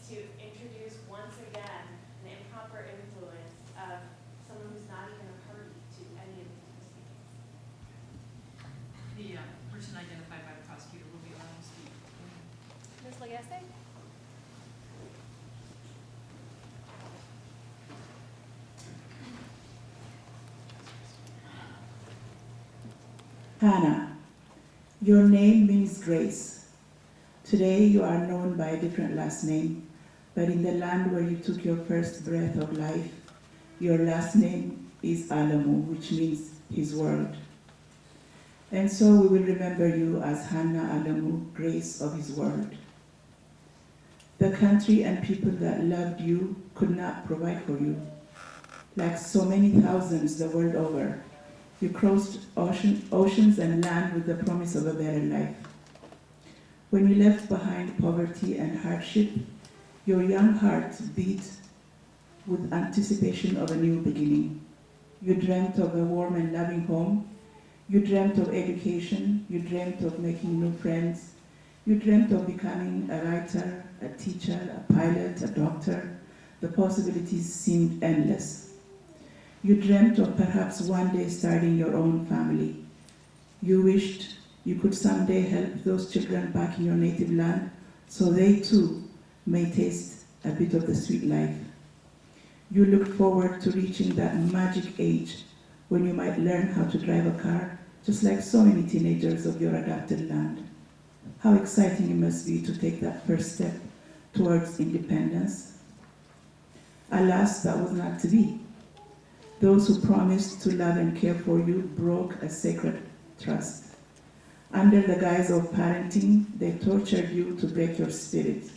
to introduce once again an improper influence of someone who's not even a party to any of these proceedings. The person identified by the prosecutor will be allowed to speak. Ms. Lagesse? Hana, your name means grace. Today you are known by a different last name, but in the land where you took your first breath of life, your last name is Alemu, which means his world. And so we will remember you as Hana Alemu, grace of his world. The country and people that loved you could not provide for you. Like so many thousands the world over, you crossed oceans and land with the promise of a better life. When you left behind poverty and hardship, your young heart beat with anticipation of a new beginning. You dreamt of a warm and loving home. You dreamt of education. You dreamt of making new friends. You dreamt of becoming a writer, a teacher, a pilot, a doctor. The possibilities seemed endless. You dreamt of perhaps one day starting your own family. You wished you could someday help those children back in your native land so they too may taste a bit of the sweet life. You looked forward to reaching that magic age when you might learn how to drive a car, just like so many teenagers of your adopted land. How exciting it must be to take that first step towards independence. Alas, that was not to be. Those who promised to love and care for you broke a sacred trust. Under the guise of parenting, they tortured you to break your spirit.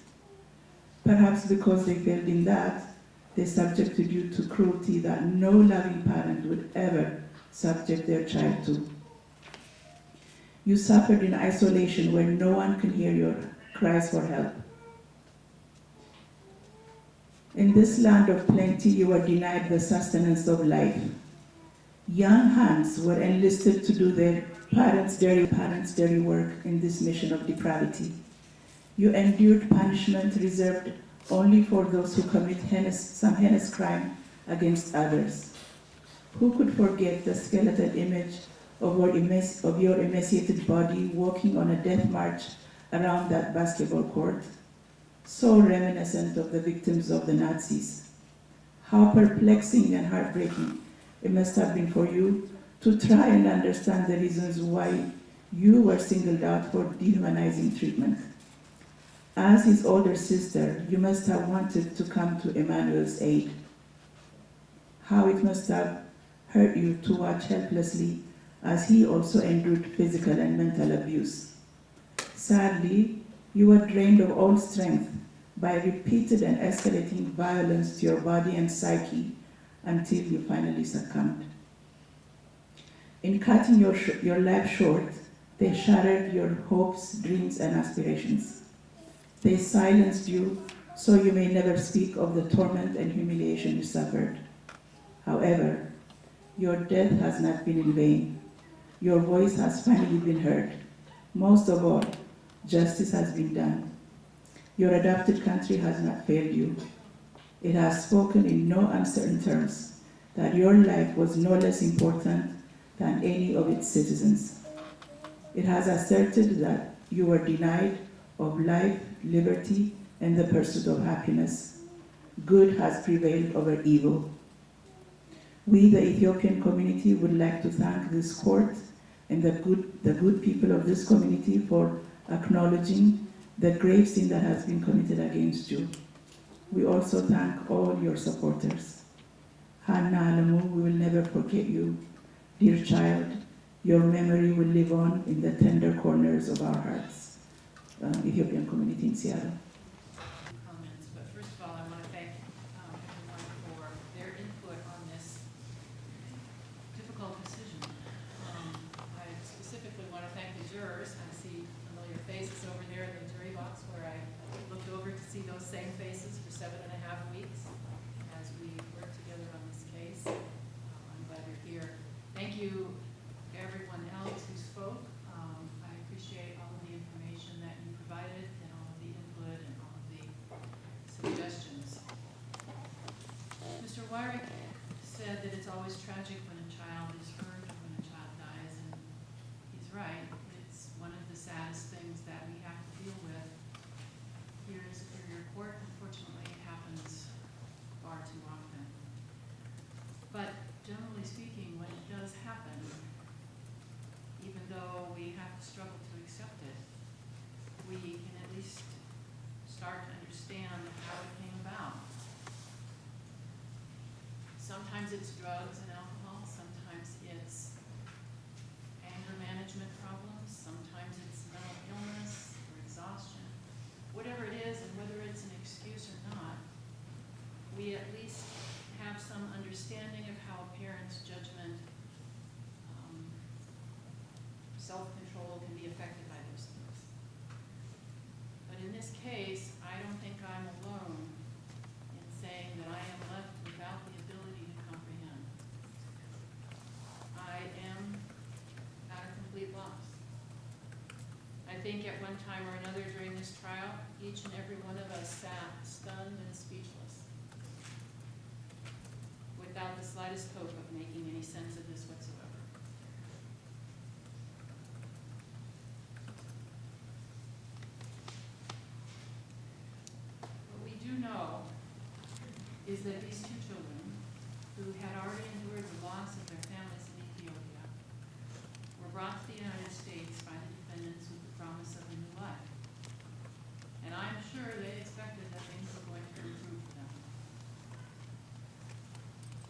Perhaps because they failed in that, they subjected you to cruelty that no loving parent would ever subject their child to. You suffered in isolation where no one can hear your cries for help. In this land of plenty, you were denied the sustenance of life. Young hands were enlisted to do their parents' dirty work in this mission of depravity. You endured punishment reserved only for those who commit some heinous crime against others. Who could forget the skeletal image of your emaciated body walking on a death march around that basketball court? So reminiscent of the victims of the Nazis. How perplexing and heartbreaking it must have been for you to try and understand the reasons why you were singled out for dehumanizing treatment. As his older sister, you must have wanted to come to Emmanuel's aid. How it must have hurt you to watch helplessly as he also endured physical and mental abuse. Sadly, you were drained of all strength by repeated and escalating violence to your body and psyche until you finally succumbed. In cutting your life short, they shattered your hopes, dreams, and aspirations. They silenced you so you may never speak of the torment and humiliation you suffered. However, your death has not been in vain. Your voice has finally been heard. Most of all, justice has been done. Your adopted country has not failed you. It has spoken in no uncertain terms that your life was no less important than any of its citizens. It has asserted that you were denied of life, liberty, and the pursuit of happiness. Good has prevailed over evil. We, the Ethiopian community, would like to thank this court and the good people of this community for acknowledging the grave sin that has been committed against you. We also thank all your supporters. Hana Alemu, we will never forget you. Dear child, your memory will live on in the tender corners of our hearts. Ethiopian community in Seattle. Comments, but first of all, I want to thank everyone for their input on this difficult decision. I specifically want to thank the jurors. I see familiar faces over there in the jury box where I looked over to see those same faces for 7.5 weeks as we worked together on this case. I'm glad you're here. Thank you, everyone else who spoke. I appreciate all of the information that you provided and all of the input and all of the it's always tragic when a child is hurt or when a child dies, and he's right. It's one of the saddest things that we have to deal with here in Superior Court. Unfortunately, it happens far too often. But generally speaking, when it does happen, even though we have to struggle to accept it, we can at least start to understand how it came about. Sometimes it's drugs and alcohol, sometimes it's anger management problems, sometimes it's mental illness or exhaustion. Whatever it is, and whether it's an excuse or not, we at least have some understanding of how a parent's judgment, self-control can be affected by those things. But in this case, I don't think I'm alone in saying that I am left without the ability to comprehend. I am at a complete loss. I think at one time or another during this trial, each and every one of us sat stunned and speechless, without the slightest hope of making any sense of this whatsoever. What we do know is that these two children, who had already endured the loss of their families in Ethiopia, were brought to the United States by the defendants with the promise of a new life. And I'm sure they expected that things were going to improve for them.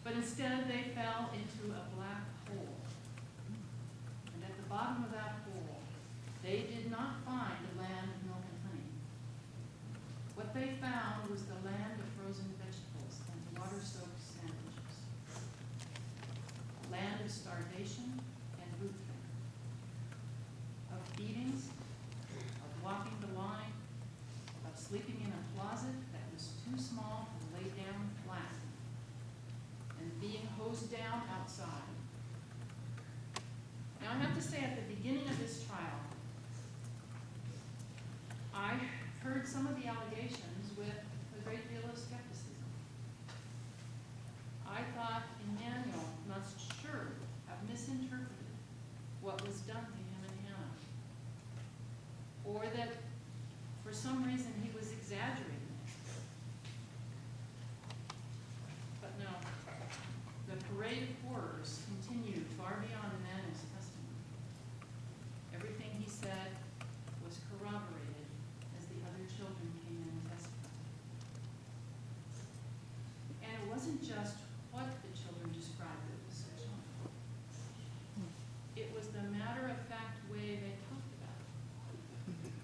But instead, they fell into a black hole. And at the bottom of that hole, they did not find a land of milk and honey. What they found was the land of frozen vegetables and water-soaked sandwiches. A land of starvation and boot camp. Of beatings, of walking the line, of sleeping in a closet that was too small to lay down flat, and being hosed down outside. Now, I have to say, at the beginning of this trial, I heard some of the allegations with a great deal of skepticism. I thought Emmanuel must surely have misinterpreted what was done to him and Hannah, or that for some reason he was exaggerating it. But no, the parade of horrors continued far beyond Emmanuel's testimony. Everything he said was corroborated as the other children came in and testified. And it wasn't just what the children described that was so chilling. It was the matter-of-fact way they talked about it.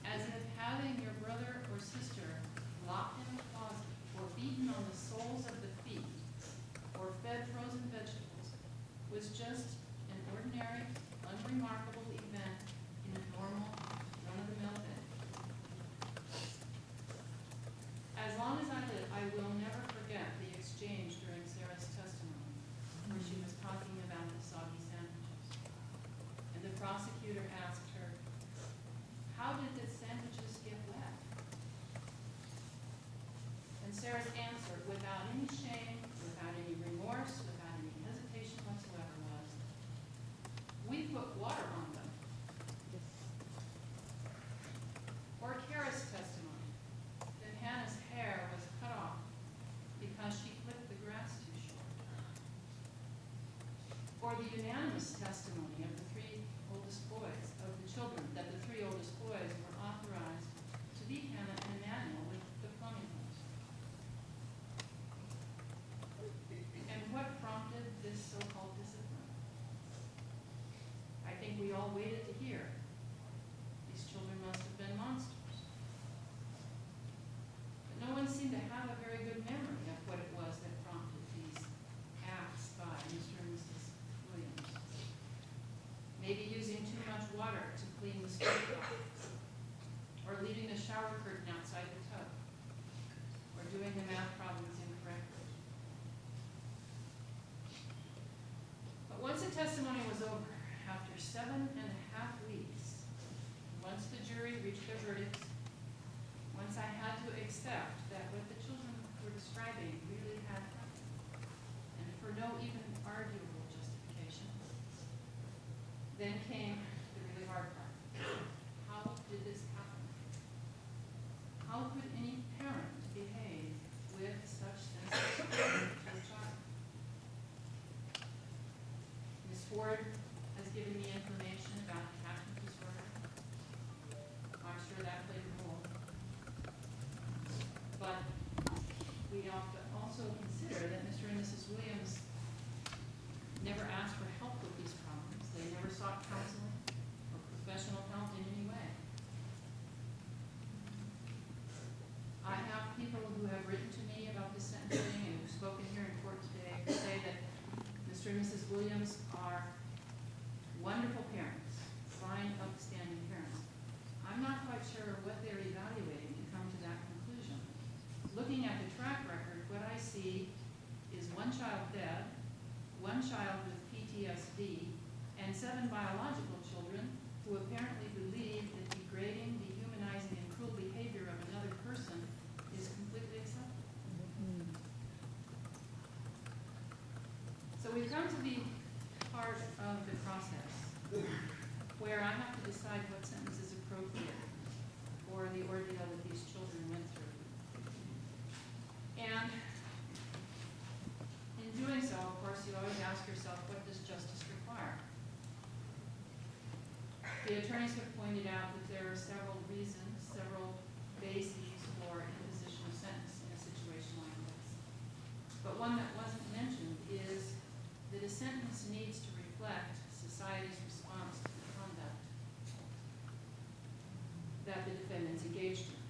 As if having your brother or sister locked in a closet, or beaten on the soles of the feet, or fed frozen vegetables was just an ordinary, unremarkable event in a normal, run-of-the-mill day. As long as I live, I will never forget the exchange during Sarah's testimony, where she was talking about the soggy sandwiches. And the prosecutor asked her, "How did the sandwiches get wet?" And Sarah's answer, without any shame, without any remorse, without any hesitation whatsoever, was, "We put water on them." Or Carri's testimony, that Hannah's hair was cut off because she clipped the grass too short. Or the unanimous testimony of the three oldest boys, of the children, that the three oldest boys were authorized to beat Hannah and Emmanuel with the plumbing hose. And what prompted this so-called discipline? I think we all waited to hear. These children must have been monsters. But no one seemed to have a very good memory of what it was that prompted these acts by Mr. and Mrs. Williams. Maybe using too much water to clean the stovetop, or leaving the shower curtain outside the tub, or doing the math problems incorrectly. But once the testimony was over, after 7.5 weeks, once the jury reached their verdicts, once I had to accept that what the children were describing really had happened, and for no even argument Then came the really hard part. How did this happen? How could any parent behave with such sensitivity to a child? Ms. Ford has given me information about attachment disorder. I'm sure that played a role. But we have to also consider that Mr. and Mrs. Williams never asked for help with these problems. They never sought counseling or professional help in any way. I have people who have written to me about this sentencing and who've spoken here in court today who say that Mr. and Mrs. Williams are wonderful parents, fine, upstanding parents. I'm not quite sure what they're evaluating to come to that conclusion. Looking at the track record, what I see is one child dead, one child with PTSD, and 7 biological children who apparently believe that degrading, dehumanizing, and cruel behavior of another person is completely acceptable. So we've come to the part of the process where I have to decide what sentence is appropriate for the ordeal that these children went through. And in doing so, of course, you always ask yourself, what does justice require? The attorneys have pointed out that there are several reasons, several bases for imposition of sentence in a situation like this. But one that wasn't mentioned is that a sentence needs to reflect society's response to the conduct that the defendants engaged in.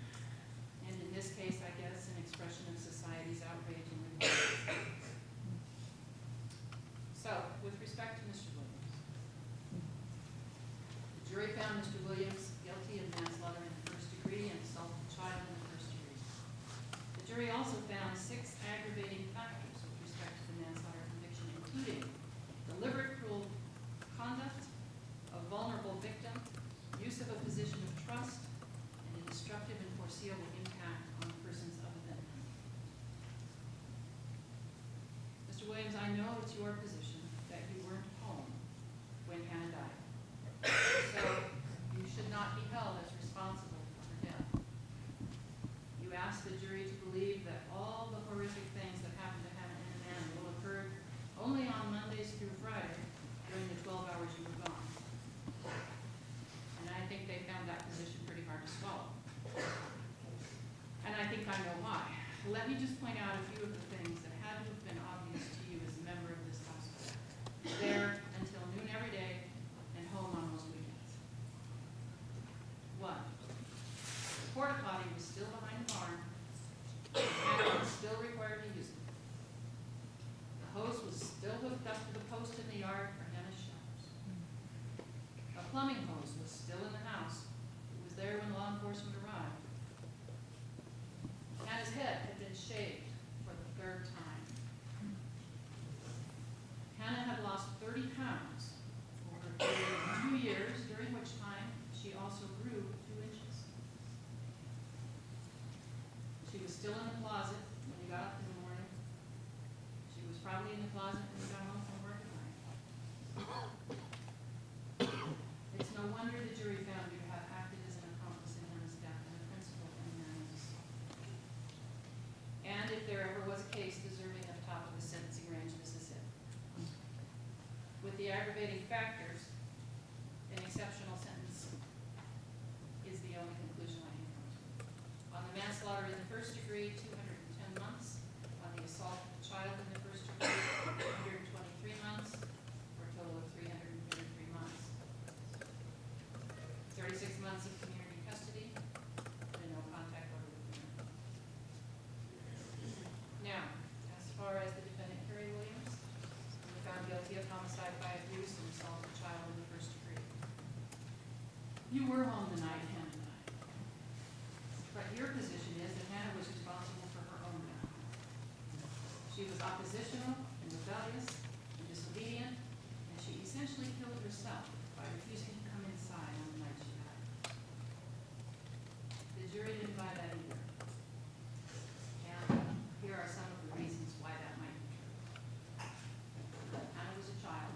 And in this case, I guess, an expression of society's outrage and repulsion. So, with respect to Mr. Williams, the jury found Mr. Williams guilty of manslaughter in the first degree and assault of a child in the first degree. The jury also found 6 aggravating factors with respect to the manslaughter conviction, including deliberate cruel conduct, a vulnerable victim, use of a position of trust, and a destructive and foreseeable impact on persons other than him. Mr. Williams, I know it's your position that you weren't home when Hannah died. So you should not be held as responsible for her death. You asked the jury to believe that all the horrific things that happened to Hannah and Emmanuel occurred only on Mondays through Friday during the 12 hours you were gone. And I think they found that position pretty hard to swallow. And I think I know why. Let me just point out a few of the things that had to have been obvious to you as a member of this household. There until noon every day and home on most weekends. 1, the porta potty was still behind the barn. Hannah was still required to use it. The hose was still hooked up to the post in the yard for Hannah's showers. A plumbing hose was still in the house. It was there when law enforcement arrived. Hannah's head had been shaved for the 3rd time. Hannah had lost 30 pounds over a period of 2 years, during which time she also grew 2 inches. She was still in the closet when you got up in the morning. She was probably in the closet when you got home from work at night. It's no wonder the jury found you to have acted as an accomplice in Hannah's death and a principal in Hannah's assault. And if there ever was a case deserving of top of the sentencing range, this is it. With the aggravating factors, an exceptional sentence is the only conclusion I can come to. On the manslaughter in the first degree, 210 months. On the assault of a child in the first degree, 123 months, for a total of 333 months. 36 months of community custody, and no contact order with the parent. Now, as far as the defendant, Carri Williams, was found guilty of homicide by abuse and assault of a child in the first degree. You were home the night Hannah died. But your position is that Hannah was responsible for her own death. She was oppositional and rebellious and disobedient, and she essentially killed herself by refusing to come inside on the night she died. The jury didn't buy that either. And here are some of the reasons why that might be true. Hannah was a child.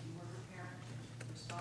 You were her parent, responsible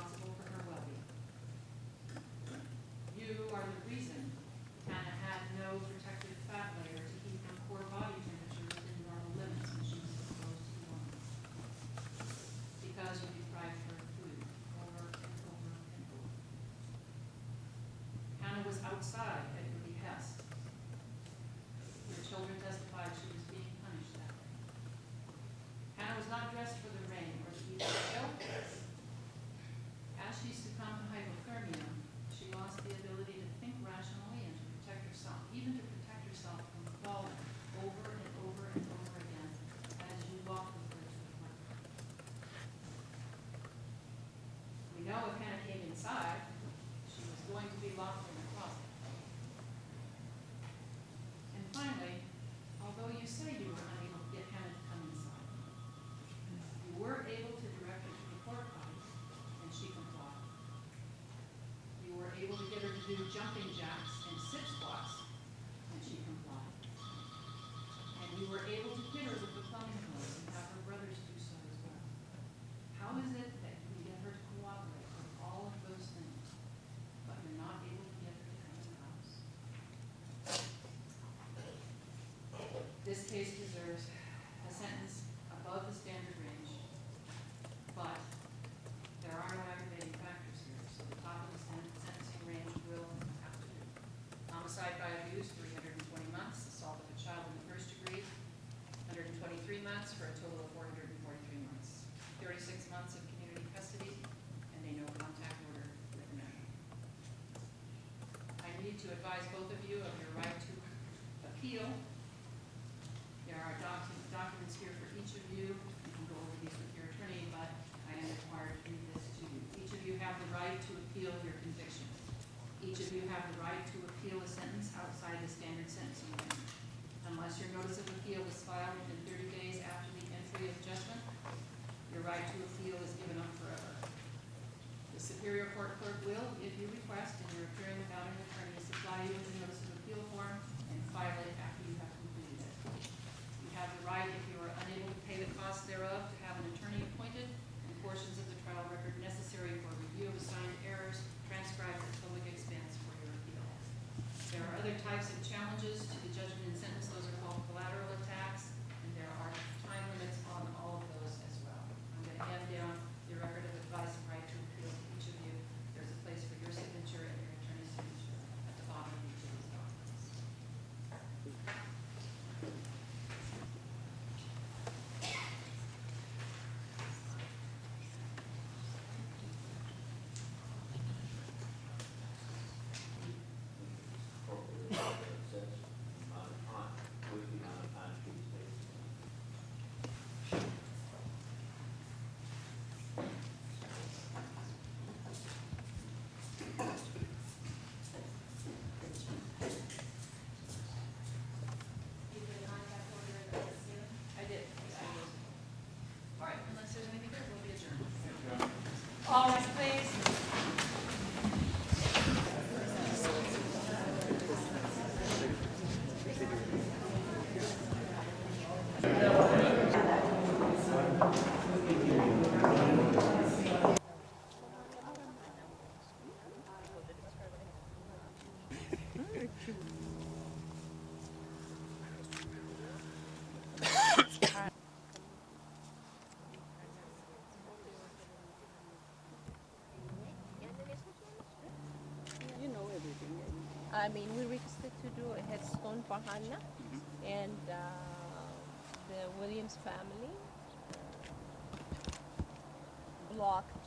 do jumping jacks and sit squats, and she complied. And we were able to hit her with the plumbing hose and have her brothers do so as well. How is it that you can get her to cooperate with all of those things, but you're not able to get her to come in the house? This case deserves a sentence above the standard range, but there are no aggravating factors here, so the top of the sentencing range will have to do. Homicide by abuse, 320 months. Assault of a child in the first degree, 123 months, for a total of 443 months. 36 months of community custody and a no contact order with the measure. I need to advise both of you of your right to appeal. There are documents here for each of you. You can go over these with your attorney, but I am required to read this to you. Each of you have the right to appeal your conviction. Each of you have the right to appeal a sentence outside the standard sentencing range. Unless your notice of appeal is filed within 30 days after the entry of judgment, your right to appeal is given up forever. The Superior Court clerk will, if you request and you're appearing without an attorney, supply you with a notice of appeal form and file it after you have completed it. You have the right, if you are unable to pay the costs thereof, to have an attorney appointed and portions of the trial record necessary for review of assigned errors transcribed at public expense for your appeal. There are other types of challenges to the judgment and sentence. Those are called collateral attacks, and there are time limits on all of those as well. I'm going to hand down your record of advice and right to appeal to each of you. There's a place for your signature and your attorney's signature at the bottom of each of these documents. You did not have order of the student? I did. All right, unless there's anything there, we'll be adjourned. All rise, please. You know everything. I mean, we requested to do a headstone for Hana, and the Williams family blocked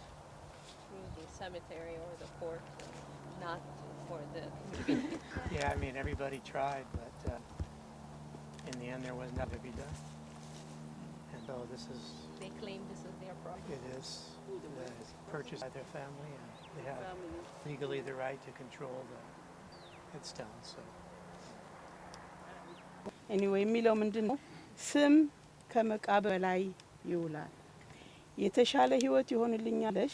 through the cemetery or the court, not for the community. Yeah, I mean, everybody tried, but in the end, there was nothing to be done. And so this is, They claim this is their property. it is purchased by their family, and they have legally the right to control the headstone, so. ኤኒዌይ የሚለው ምንድን ነው? ስም ከመቃብር በላይ ይውላል። የተሻለ ህይወት ይሆንልኛለሽ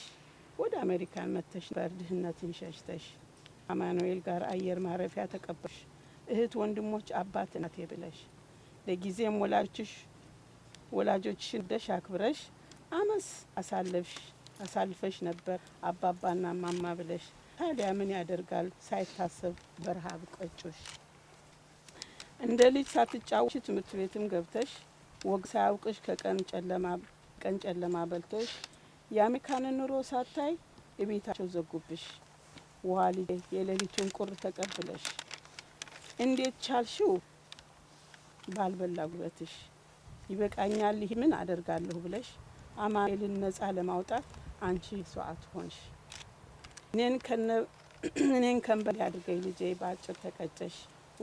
ወደ አሜሪካን መተሽ ነበር ድህነትን ሸሽተሽ አማኑኤል ጋር አየር ማረፊያ ተቀበልሽ እህት ወንድሞች አባት እናቴ ብለሽ ለጊዜም ወላጆችሽን ደሽ አክብረሽ አመስ አሳልፈሽ ነበር አባባና ማማ ብለሽ ታዲያ ምን ያደርጋል ሳይታሰብ በረሃብ ቀጮሽ እንደ ልጅ ሳትጫወቺ ትምህርት ቤትም ገብተሽ ወግ ሳያውቅሽ ከቀን ጨለማ በልቶሽ የአሜሪካንን ኑሮ ሳታይ እቤታቸው ዘጉብሽ ውሃ ልጄ የሌሊቱን ቁር ተቀብለሽ እንዴት ቻልሽው ባልበላ ጉልበትሽ ይበቃኛል ይህ ምን አደርጋለሁ ብለሽ አማኑኤልን ነጻ ለማውጣት አንቺ ሰዓት ሆንሽ እኔን ከንበል ያድርገኝ ልጄ ባጭር ተቀጨሽ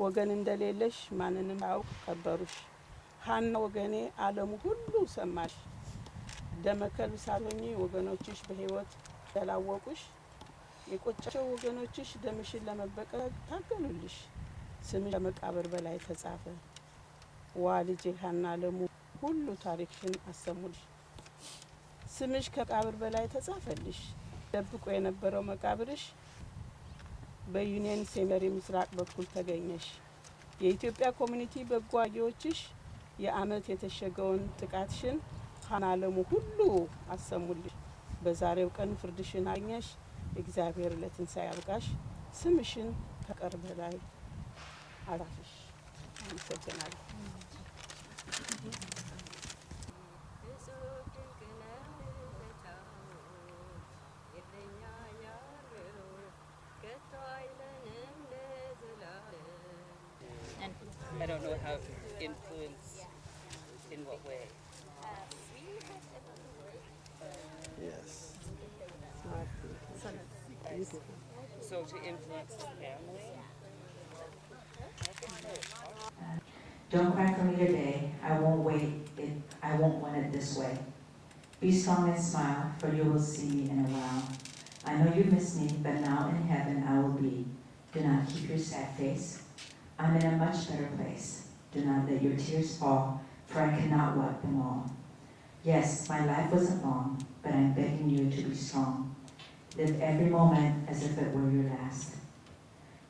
ወገን እንደሌለሽ ማንንም አውቅ ከበሩሽ ሀና ወገኔ ዓለሙ ሁሉ ሰማሽ ደመከልብ ሳትሆኚ ወገኖችሽ በህይወት ያላወቁሽ የቆጫቸው ወገኖችሽ ደምሽን ለመበቀል ታገሉልሽ ስምሽ ከመቃብር በላይ ተጻፈ ዋ ልጄ ሀና አለሙ ሁሉ ታሪክሽን አሰሙልሽ ስምሽ ከመቃብር በላይ ተጻፈልሽ ደብቆ የነበረው መቃብርሽ በዩኒየን ሴሜሪ ምስራቅ በኩል ተገኘሽ። የኢትዮጵያ ኮሚኒቲ በጎ አድራጊዎችሽ የአመት የተሸገውን ጥቃትሽን ሃና አለሙ ሁሉ አሰሙልሽ። በዛሬው ቀን ፍርድሽን አግኘሽ። እግዚአብሔር ለትንሣኤ ያብቃሽ። ስምሽን ከቀር በላይ አላፍሽ። አመሰግናለሁ። I don't know how to influence in what way. Yes. So to influence the family. Don't cry for me today. I won't I won't want it this way. Be strong and smile, for you will see me in a while. I know you miss me, but now in heaven I will be. Do not keep your sad face. I'm in a much better place. Do not let your tears fall, for I cannot wipe them all. Yes, my life wasn't long, but I'm begging you to be strong. Live every moment as if it were your last.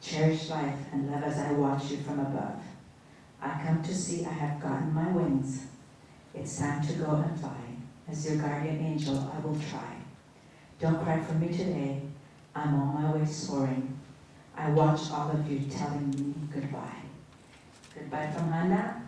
Cherish life and love as I watch you from above. I come to see I have gotten my wings. It's time to go and fly. As your guardian angel, I will try. Don't cry for me today. I'm on my way soaring. I watch all of you telling me goodbye. Goodbye from Hana.